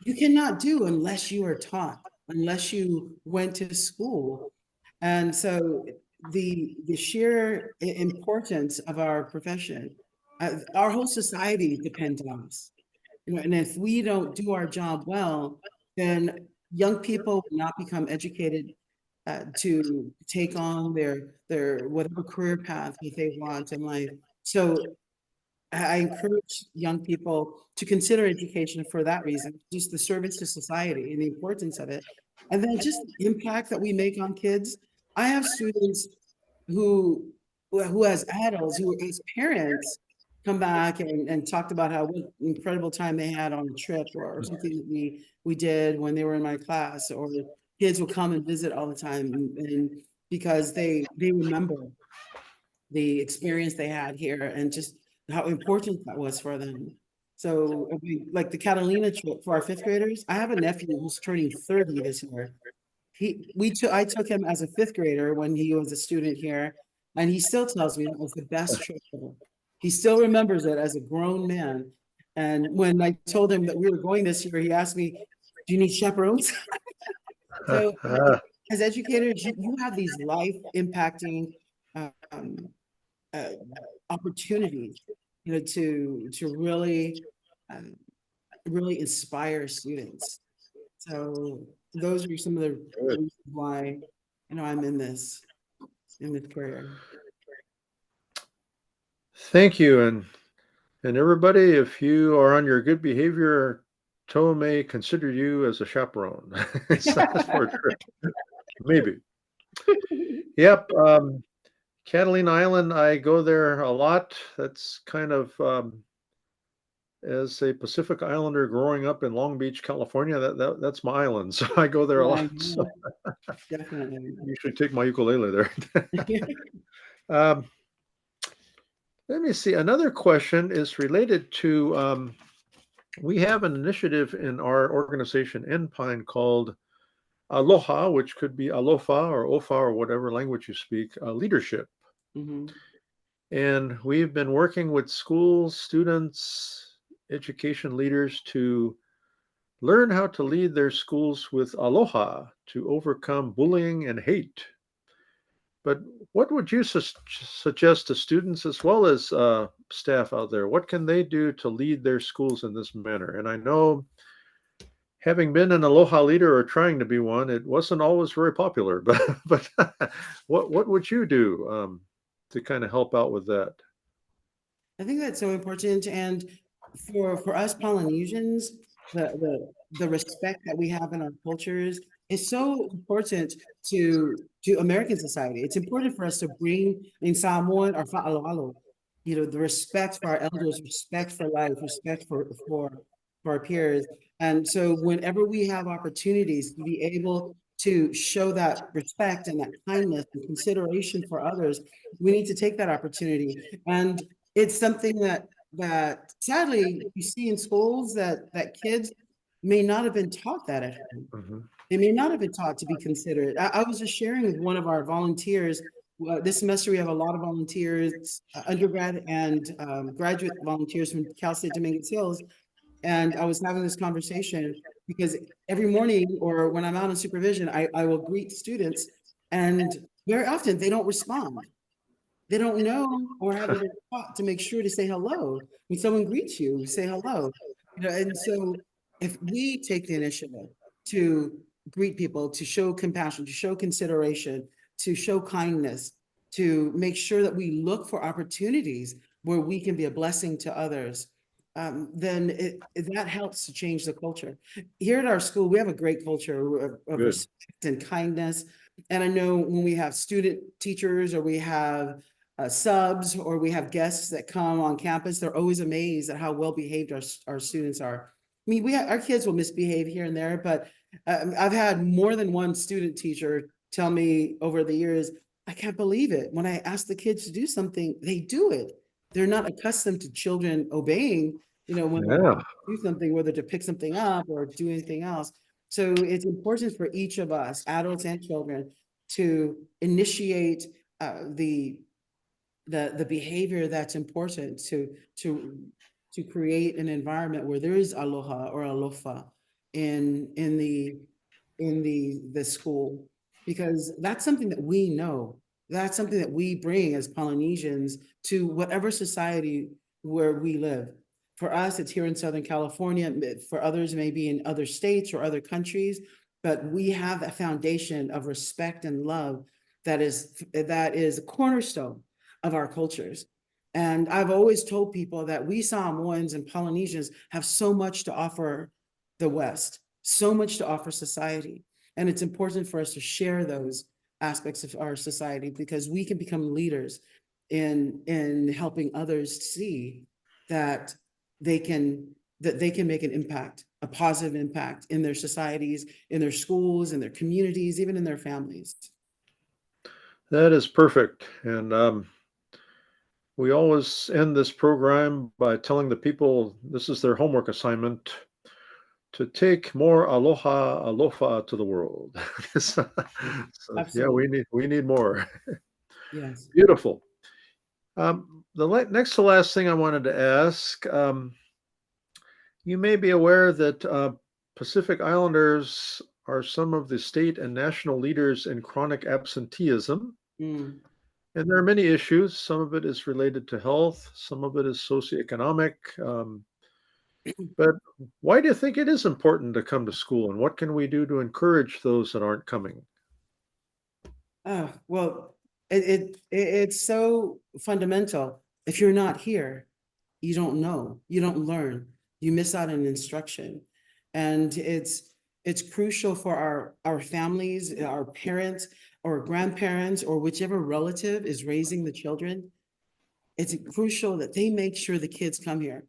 You cannot do unless you are taught, unless you went to school. And so the sheer importance of our profession, our whole society depends on us. And if we don't do our job well, then young people will not become educated to take on their whatever career path that they want in life. So I encourage young people to consider education for that reason, just the service to society and the importance of it. And then just the impact that we make on kids. I have students who who as adults, who as parents come back and talked about how what incredible time they had on a trip or something that we did when they were in my class, or kids will come and visit all the time and because they remember the experience they had here and just how important that was for them. So like the Catalina trip for our fifth graders, I have a nephew who's turning 30 this year. I took him as a fifth grader when he was a student here, and he still tells me it was the best trip ever. He still remembers it as a grown man. And when I told him that we were going this year, he asked me, "Do you need chaperones?" So as educators, you have these life impacting um, uh, opportunities, to um, really inspire students. So those are some of the
Good.
reasons why, I'm in this career.
Thank you. And everybody, if you are on your good behavior, Toe may consider you as a chaperone. For a trip. Maybe. Yep. Catalina Island, I go there a lot. That's kind of as a Pacific Islander growing up in Long Beach, California. That's my island, so I go there a
I
lot. So
know, definitely.
I usually take my ukulele there. um, Let me see. Another question is related to we have an initiative in our organization, Enpine, called Aloha, which could be Alofa or Ofa or whatever language you speak, leadership.
Mhm.
And we've been working with schools, students, education leaders to learn how to lead their schools with aloha to overcome bullying and hate. But what would you suggest to students as well as staff out there? What can they do to lead their schools in this manner? And I know, having been an aloha leader or trying to be one, it wasn't always very popular. But what would you do to kind of help out with that?
I think that's so important. And for us Polynesians, the respect that we have in our cultures is so important to American society. It's important for us to bring in Samoan or fa'aloalo, the respect for our elders, respect for life, respect for for our peers. And so whenever we have opportunities to be able to show that respect and that kindness and consideration for others, we need to take that opportunity. And it's something that sadly you see in schools that kids may not have been taught that at home.
Mhm.
They may not have been taught to be considerate. I was just sharing with one of our volunteers. This semester, we have a lot of volunteers, undergrad and graduate volunteers from Cal State Dominguez Hills. And I was having this conversation because every morning or when I'm out in supervision, I will greet students, and very often they don't respond. They don't know or haven't been taught to make sure to say hello. When someone greets you, say hello. And so if we take the initiative to greet people, to show compassion, to show consideration, to show kindness, to make sure that we look for opportunities where we can be a blessing to others, then that helps to change the culture. Here at our school, we have a great culture of
Good.
respect and kindness. And I know when we have student teachers or we have subs or we have guests that come on campus, they're always amazed at how well behaved our students are. I mean, our kids will misbehave here and there, but I've had more than one student teacher tell me over the years, I can't believe it. When I ask the kids to do something, they do it. They're not accustomed to children obeying, when they're
Yeah.
do something, whether to pick something up or do anything else. So it's important for each of us, adults and children, to initiate the behavior that's important to create an environment where there is aloha or alofa in the school, because that's something that we know. That's something that we bring as Polynesians to whatever society where we live. For us, it's here in Southern California. For others, maybe in other states or other countries, but we have a foundation of respect and love that is a cornerstone of our cultures. And I've always told people that we Samoans and Polynesians have so much to offer the West, so much to offer society. And it's important for us to share those aspects of our society because we can become leaders in helping others see that they can make an impact, a positive impact in their societies, in their schools, in their communities, even in their families.
That is perfect. And we always end this program by telling the people this is their homework assignment to take more aloha alofa to the world. So, yeah,
Absolutely.
we need more.
Yes.
Beautiful. Next to last thing I wanted to ask, you may be aware that Pacific Islanders are some of the state and national leaders in chronic absenteeism.
Mm.
And there are many issues. Some of it is related to health, some of it is socioeconomic. But why do you think it is important to come to school? And what can we do to encourage those that aren't coming?
Oh, well, it's so fundamental. If you're not here, you don't know, you don't learn, you miss out on instruction. And it's crucial for our families, our parents or grandparents or whichever relative is raising the children. It's crucial that they make sure the kids come here.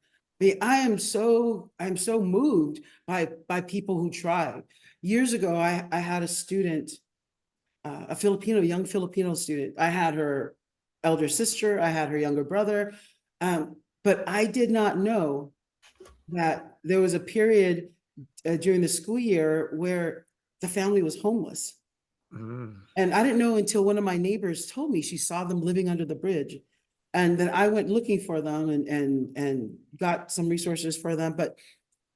I'm so moved by people who try. Years ago, I had a student, a young Filipino student. I had her elder sister, I had her younger brother, but I did not know that there was a period during the school year where the family was homeless.
Mm.
And I didn't know until one of my neighbors told me she saw them living under the bridge. And then I went looking for them and got some resources for them. But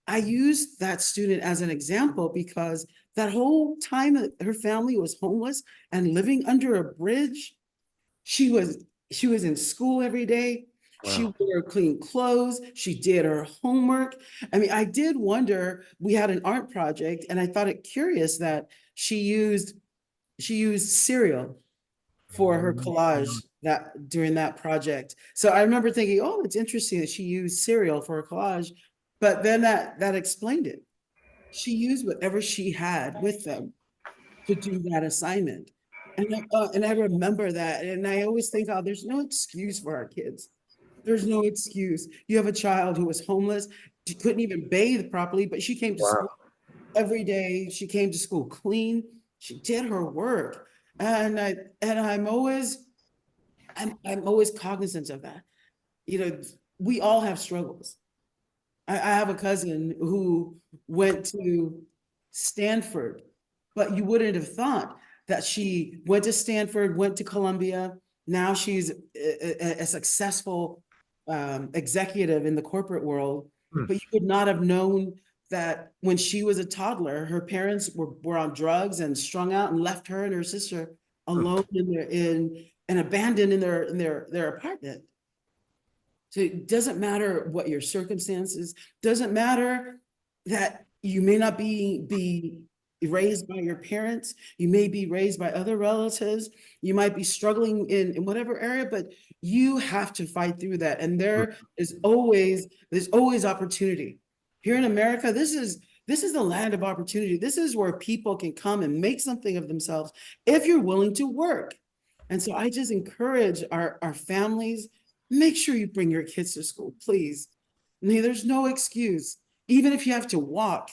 I used that student as an example because that whole time that her family was homeless and living under a bridge, she was she was in school every day. She
Wow.
wore clean clothes. She did her homework. I mean, I did wonder, we had an art project and I thought it curious that she used cereal for her
Mm.
collage that during that project. So I remember thinking, oh, it's interesting that she used cereal for her collage, but then that explained it. She used whatever she had with them to do that assignment. And I remember that. And I always think, oh, there's no excuse for our kids. There's no excuse. You have a child who was homeless, she couldn't even bathe properly, but she came to
Wow.
school every day. She came to school clean. She did her work. And I'm always cognizant of that. You know, we all have struggles. I have a cousin who went to Stanford, but you wouldn't have thought that she went to Stanford, went to Columbia. Now she's a successful executive in the corporate world,
Hmm.
but you would not have known that when she was a toddler, her parents were on drugs and strung out and left her and her sister
Hmm.
alone in and abandoned in their apartment. So it doesn't matter what your circumstances, doesn't matter that you may not be raised by your parents, you may be raised by other relatives, you might be struggling in whatever area, but you have to fight through that. And there's always opportunity. Here in America, this is the land of opportunity. This is where people can come and make something of themselves if you're willing to work. And so I just encourage our families, make sure you bring your kids to school, please. I mean, there's no excuse. Even if you have to walk,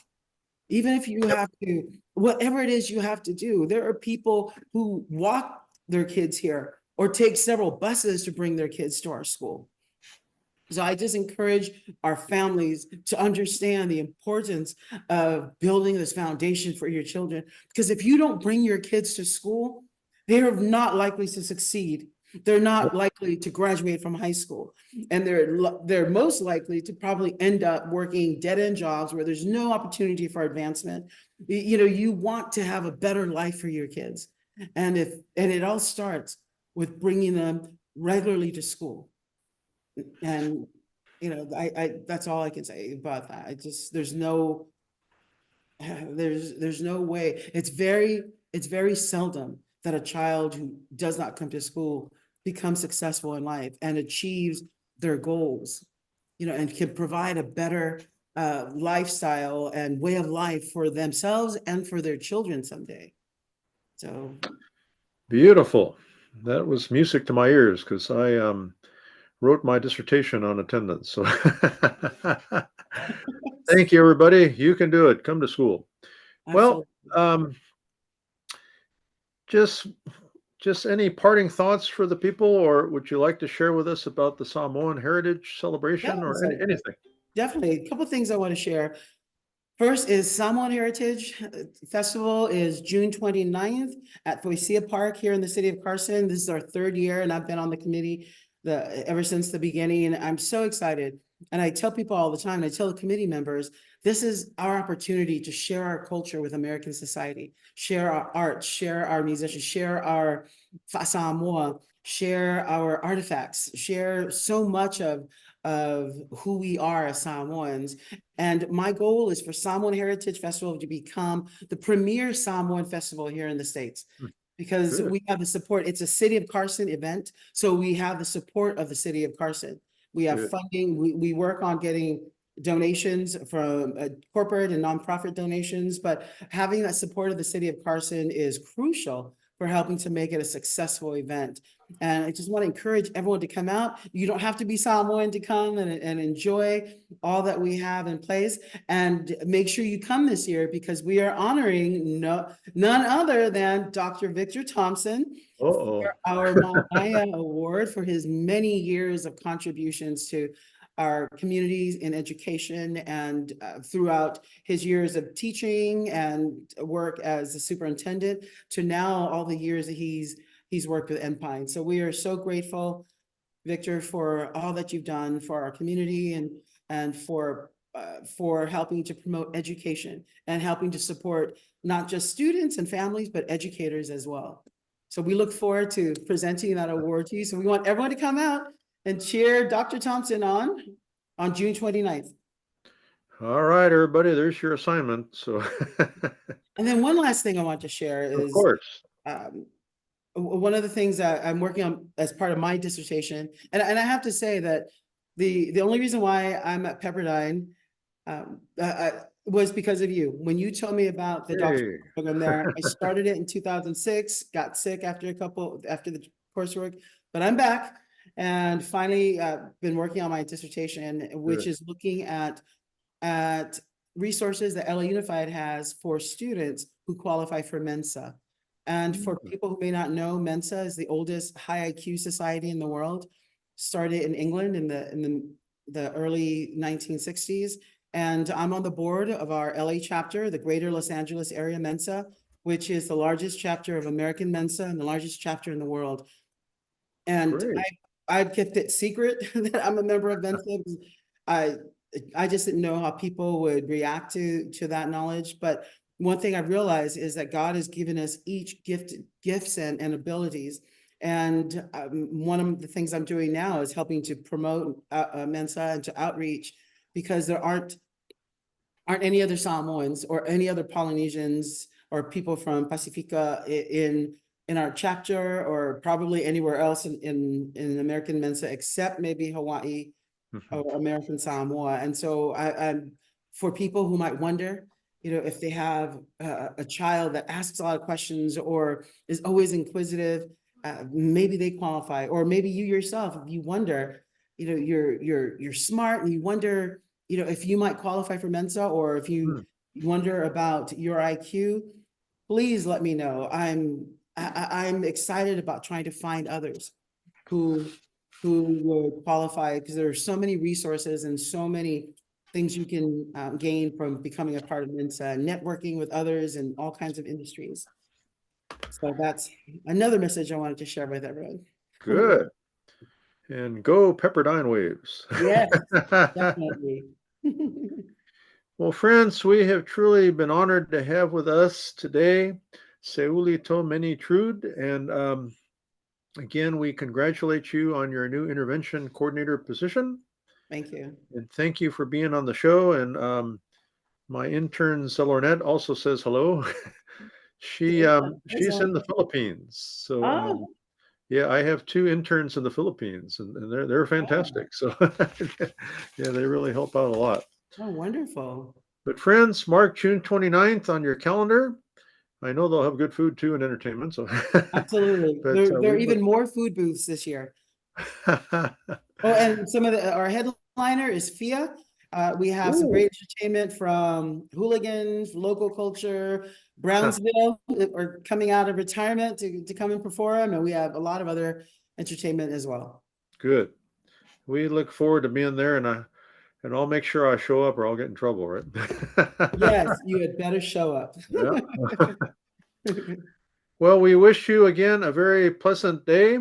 even if you have to, whatever it is you have to do, there are people who walk their kids here or take several buses to bring their kids to our school. So I just encourage our families to understand the importance of building this foundation for your children. Because if you don't bring your kids to school, they're not likely to succeed. They're not likely to graduate from high school. And they're most likely to probably end up working dead-end jobs where there's no opportunity for advancement. You want to have a better life for your kids. And it all starts with bringing them regularly to school. And, that's all I can say about that. I just, there's no way. It's very seldom that a child who does not come to school becomes successful in life and achieves their goals, and can provide a better lifestyle and way of life for themselves and for their children someday. So,
Beautiful. That was music to my ears because I wrote my dissertation on attendance. So thank you, everybody. You can do it. Come to school. Well,
absolutely.
um, just just any parting thoughts for the people, or would you like to share with us about the Samoan Heritage
Yeah,
Celebration or
so
anything?
definitely a couple of things I want to share. First is Samoan Heritage Festival is June 29th at Foisia Park here in the city of Carson. This is our third year, and I've been on the committee ever since the beginning, and I'm so excited. And I tell people all the time, and I tell the committee members, this is our opportunity to share our culture with American society, share our art, share our musicians, share our Samoa, share our artifacts, share so much of who we are as Samoans. And my goal is for Samoan Heritage Festival to become the premier Samoan festival here in the States,
Hmm.
because
Good.
we have the support. It's a City of Carson event. So we have the support of the City of Carson. We have
Good.
funding. We work on getting donations from corporate and nonprofit donations, but having that support of the City of Carson is crucial for helping to make it a successful event. And I just want to encourage everyone to come out. You don't have to be Samoan to come and enjoy all that we have in place. And make sure you come this year because we are honoring none other than Dr. Victor Thompson
Uh-oh.
for our Maya Award for his many years of contributions to our communities in education and throughout his years of teaching and work as a superintendent to now all the years that he's worked with Empine. So we are so grateful, Victor, for all that you've done for our community and for helping to promote education and helping to support not just students and families, but educators as well. So we look forward to presenting that award to you. So we want everyone to come out and cheer Dr. Thompson on June 29th.
All right, everybody, there's your assignment. So,
And then one last thing I want to share
of
is
course.
um, one of the things that I'm working on as part of my dissertation, and I have to say that the only reason why I'm at Pepperdine was because of you. When you told me about the doctoral
Hey.
program there, I started it in 2006, got sick after the coursework, but I'm back And finally, been working on my dissertation, which
Good.
is looking at resources that LA Unified has for students who qualify for Mensa. And for people who may not know, Mensa is the oldest high IQ society in the world. Started in England in the early 1960s. And I'm on the board of our LA chapter, the Greater Los Angeles Area Mensa, which is the largest chapter of American Mensa and the largest chapter in the world. And
Great.
I've kept it secret that I'm a member of Mensa. I I just didn't know how people would react to that knowledge. But one thing I've realized is that God has given us each gifts and abilities. And one of the things I'm doing now is helping to promote Mensa and to outreach, because there aren't any other Samoans or any other Polynesians or people from Pacifica in our chapter, or probably anywhere else in American Mensa, except maybe Hawaii or American Samoa. And so I'm for people who might wonder, if they have a child that asks a lot of questions or is always inquisitive, maybe they qualify. Or maybe you yourself, if you wonder, you're smart and you wonder, if you might qualify for Mensa, or if you wonder about your IQ, please let me know. I'm excited about trying to find others who would qualify, because there are so many resources and so many things you can gain from becoming a part of Mensa, networking with others in all kinds of industries. So that's another message I wanted to share with everyone.
Good. And go Pepperdine Waves.
Yes, definitely.
Well, friends, we have truly been honored to have with us today Seuili to Meni Trude. And again, we congratulate you on your new intervention coordinator position.
Thank you.
And thank you for being on the show. And my intern, Zelornet, also says hello. She's in the Philippines. So
Oh,
yeah, I have two interns in the Philippines, and they're
wow.
fantastic. So yeah, they really help out a lot.
Oh, wonderful.
But friends, mark June 29th on your calendar. I know they'll have good food too and entertainment. So,
Absolutely.
but
There
we
are
look.
even more food booths this year. Oh, and some of our headliner is FIA. We have some
Ooh,
great entertainment from hooligans, local culture, Brownsville are coming out of retirement to come and perform. And we have a lot of other entertainment as well.
good. We look forward to being there, and I'll make sure I show up, or I'll get in trouble, right?
Yes, you had better show up.
Yeah. Well, we wish you again a very pleasant day.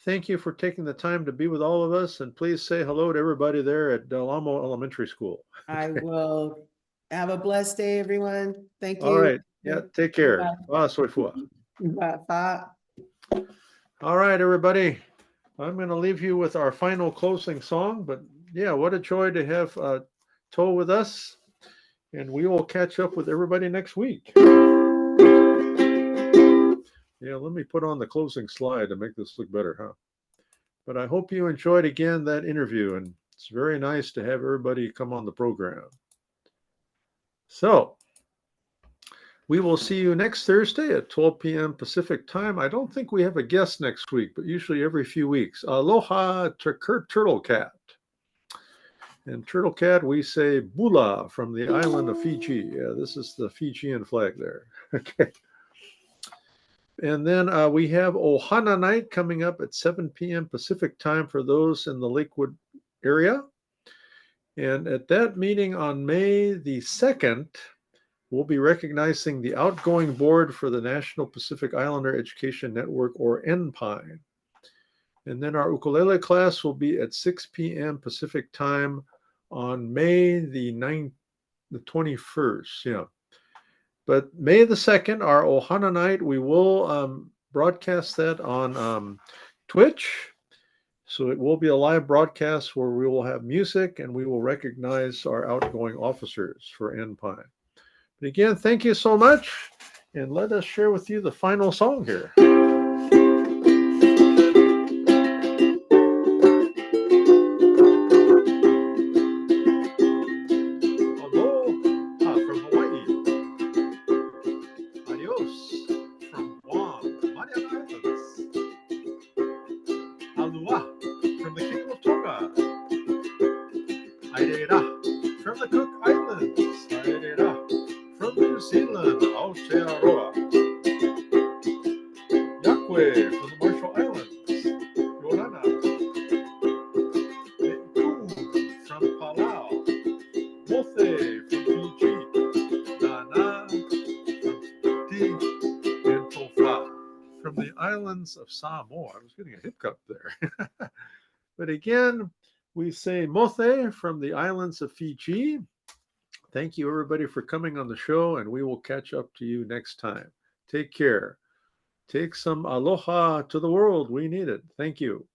Thank you for taking the time to be with all of us, and please say hello to everybody there at Del Amo Elementary School.
I will have a blessed day, everyone. Thank
All
you.
right. Yeah, take care.
Bye.
Ah, soifua.
Bye.
All right, everybody. I'm going to leave you with our final closing song. But yeah, what a joy to have Toe with us. And we will catch up with everybody next week. Yeah, let me put on the closing slide to make this look better, huh? But I hope you enjoyed again that interview. And it's very nice to have everybody come on the program. So we will see you next Thursday at 12 p.m. Pacific time. I don't think we have a guest next week, but usually every few weeks. Aloha to Kurt Turtle Cat. And Turtle Cat, we say Bula from the island of Fiji. Yeah, this is the Fijian flag there. Okay. And then we have Ohana Night coming up at 7 p.m. Pacific time for those in the Lakewood area. And at that meeting on May the 2nd, we'll be recognizing the outgoing board for the National Pacific Islander Education Network, or NPINE. And then our ukulele class will be at 6 p.m. Pacific time on May the 21st. Yeah. But May the 2nd, our Ohana night, we will broadcast that on Twitch. So it will be a live broadcast where we will have music and we will recognize our outgoing officers for NPINE. But again, thank you so much. And let us share with you the final song here. Aloha from Hawaii. Adios from Guam, Mariana Islands. Aloha. islands of Samoa. I was getting a hiccup there. But again, we say mote from the islands of Fiji. Thank you, everybody, for coming on the show, and we will catch up to you next time. Take care. Take some aloha to the world. We need it. Thank you.